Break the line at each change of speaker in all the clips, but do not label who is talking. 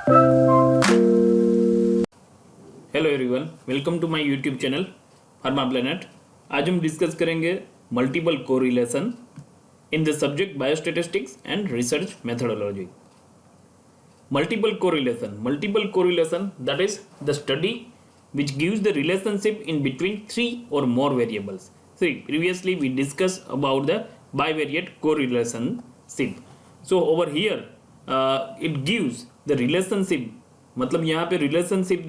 Hello everyone, welcome to my YouTube channel pharma planet. आज हम discuss करेंगे multiple correlation in the subject biostatistics and research methodology. Multiple correlation that is the study which gives the relationship in between three or more variables. See, previously we discussed about the bivariate correlationship. So over here it gives the relationship, मतलब यहाँ पे relationship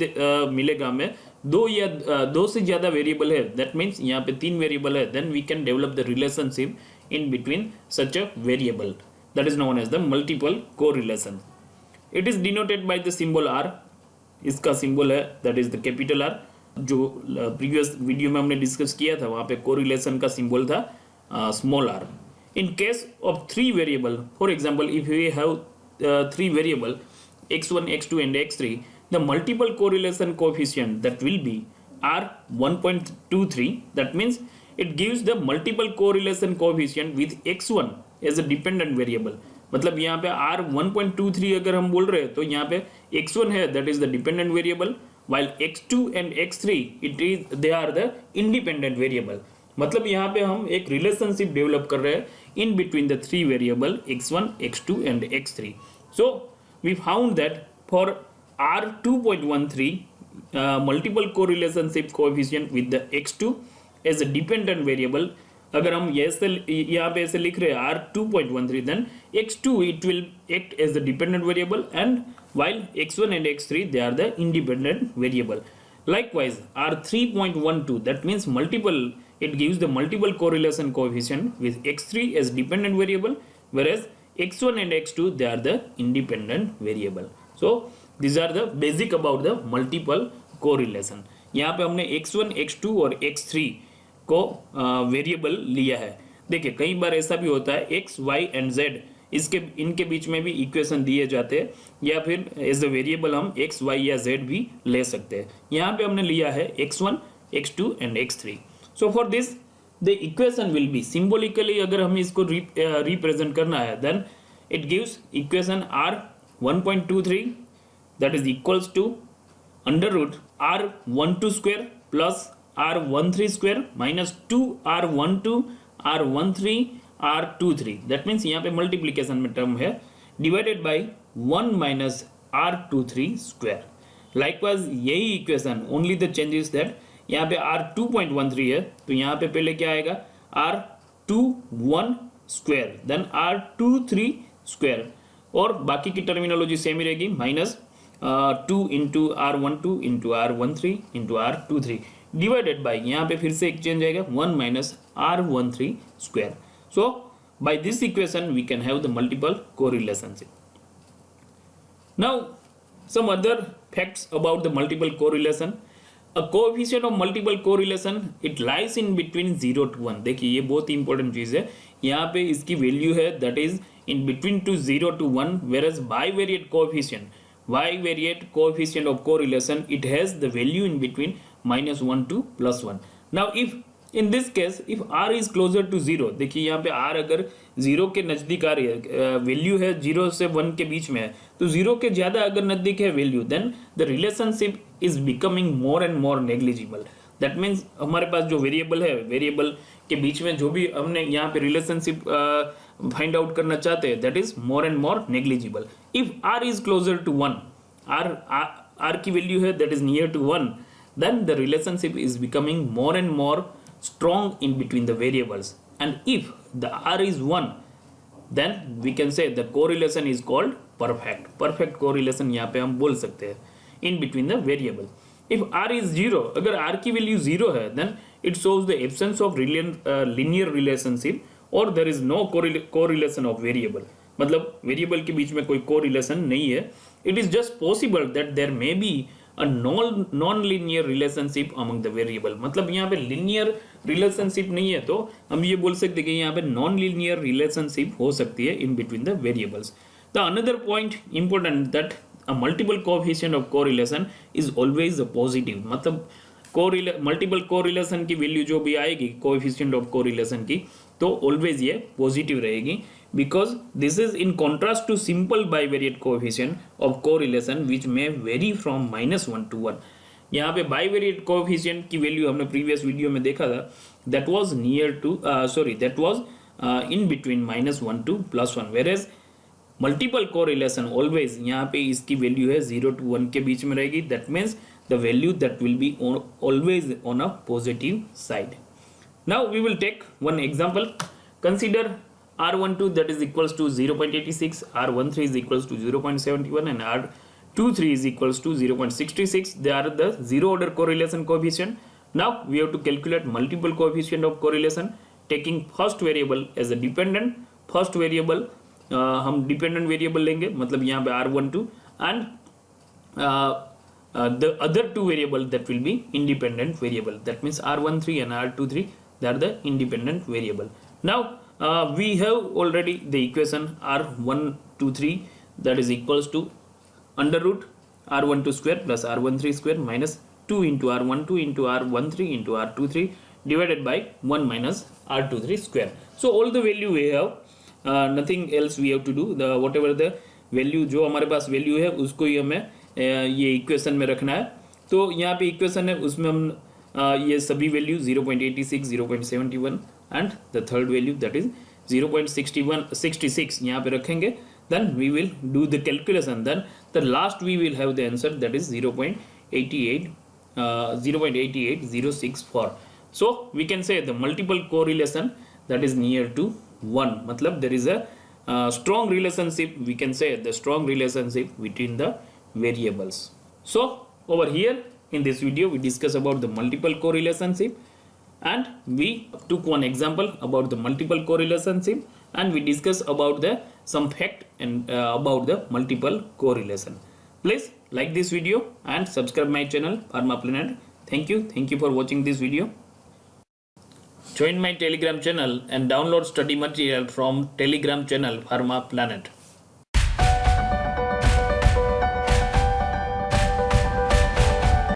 मिलेगा हमें दो से ज़्यादा variable है, that means यहाँ पे 3 वेरिएबल है, then we can develop the relationship in between such a variable, that is known as the multiple correlation. It is denoted by the symbol R. इसका सिंबल है that is the capital R. जो previous video में हमने discuss किया था वहाँ पे correlation का सिंबल था small r. In case of 3 variable, for example if we have 3 variable x1, x2 and x3, the multiple correlation coefficient that will be are 1.23. That means it gives the multiple correlation coefficient with x1 as a dependent variable. मतलब यहाँ पे r 1.23 अगर हम बोल रहे हैं तो यहाँ पे x1 है that is the dependent variable, while x2 and x3 they are the independent variable. मतलब यहाँ पे हम एक रिलेशनशिप डेवलप कर रहे हैं in between the 3 variable x1, x2 and x3. So we found that for R 2.13 multiple correlationship coefficient with the x2 as a dependent variable, अगर हम यहाँ पे ऐसे लिख रहे हैं R 2.13, then x2 it will act as the dependent variable and while x1 and x3 they are the independent variable. Likewise R 3.12, that means it gives the multiple correlation coefficient with x3 as dependent variable, whereas x1 and x2 they are the independent variable. So these are the basic about the multiple correlation. यहाँ पे हमने x1, x2 और x3 को variable लिया है। देखिए कई बार ऐसा भी होता है x, y and z इनके बीच में भी इक्वेशन दिए जाते हैं, या फिर एज अ वेरिएबल हम x, y या z भी ले सकते हैं। यहाँ पे हमने लिया है x1, x2 and x3. So for this the equation will be symbolically, अगर हमें इसको रिप्रेजेंट करना है, then it gives equation r 1.23 that is equals to under root r12 square plus r13 square minus 2r12 r13 r23, that means यहाँ पे multiplication में term है, divided by 1 minus r23 square. Likewise यही equation, only the change is that यहाँ पे R 2.13 है तो यहाँ पे पहले क्या आएगा R21 square then R23 square, और बाकी की टर्मिनोलॉजी सेम ही रहेगी, minus 2 into R12 into R13 into R23 divided by यहाँ पे फिर से एक चेंज आएगा 1 minus R13 square. So by this equation we can have the multiple correlationship. Now some other facts about the multiple correlation. A coefficient of multiple correlation it lies in between 0 to 1. देखिए ये बहुत ही important चीज़ है. यहाँ पे इसकी value है that is in between to 0 to 1, whereas bivariate coefficient of correlation it has the value in between -1 to +1. Now if in this case if r is closer to 0, देखिए यहाँ पे r अगर 0 के नज़दीक आ रही है, वैल्यू है 0 से 1 के बीच में है, तो 0 के ज़्यादा अगर नज़दीक है value, then the relationship is becoming more and more negligible. That means हमारे पास जो वेरिएबल है, वेरिएबल के बीच में जो भी हमने यहाँ पे रिलेशनशिप फाइंड आउट करना चाहते हैं, that is more and more negligible. If r is closer to 1, r की वैल्यू है that is near to 1, then the relationship is becoming more and more strong in between the variables, and if the r is 1, then we can say the correlation is called perfect correlation यहाँ पे हम बोल सकते हैं in between the variable. If r is 0, अगर r की value 0 है, then it shows the absence of linear relationship or there is no correlation of variable. मतलब वेरिएबल के बीच में कोई कोरिलेशन नहीं है. It is just possible that there may be a non-linear relationship among the variable. मतलब यहाँ पे linear relationship नहीं है तो हम ये बोल सकते हैं कि यहाँ पे non-linear relationship हो सकती है in between the variables. The another point important that a multiple coefficient of correlation is always a positive. मतलब मल्टीपल कोरिलेशन की वैल्यू जो भी आएगी कोएफिशिएंट ऑफ कोरिलेशन की, तो ऑलवेज ये पॉजिटिव रहेगी. because this is in contrast to simple bivariate coefficient of correlation which may vary from -1 to 1. यहाँ पे bivariate coefficient की वैल्यू हमने प्रीवियस वीडियो में देखा था, that was in between -1 to +1, whereas multiple correlation always यहाँ पे इसकी वैल्यू है 0 to 1 के बीच में रहेगी. That means the value that will be always on a positive side. Now we will take one example. Consider R12 that is equals to 0.86, R13 is equals to 0.71 and R23 is equals to 0.66. They are the zero order correlation coefficient. Now we have to calculate multiple coefficient of correlation taking first variable as a dependent. First variable हम dependent variable लेंगे, मतलब यहाँ पे R12 and the other two variable that will be independent variable. That means R13 and R23, they are the independent variable. Now we have already the equation R123 that is equals to under root R12 square plus R13 square minus 2 into R12 into R13 into R23 divided by 1 minus R23 square. So all the value we have, nothing else we have to do. The whatever the value जो हमारे पास value है उसको ही हमें ये equation में रखना है. तो यहाँ पे इक्वेशन है उसमें हम ये सभी value 0.86, 0.71 and the third value that is 0.66 यहाँ पे रखेंगे. Then we will do the calculation. Then the last we will have the answer that is 0.8806. So we can say the multiple correlation that is near to 1. मतलब there is a strong relationship, we can say the strong relationship between the variables. So over here in this video we discuss about the multiple correlationship and we took one example about the multiple correlationship and we discuss about the some fact and about the multiple correlation. Please like this video and subscribe my channel Pharma Planet. Thank you for watching this video. Join my Telegram channel and download study material from Telegram channel Pharma Planet.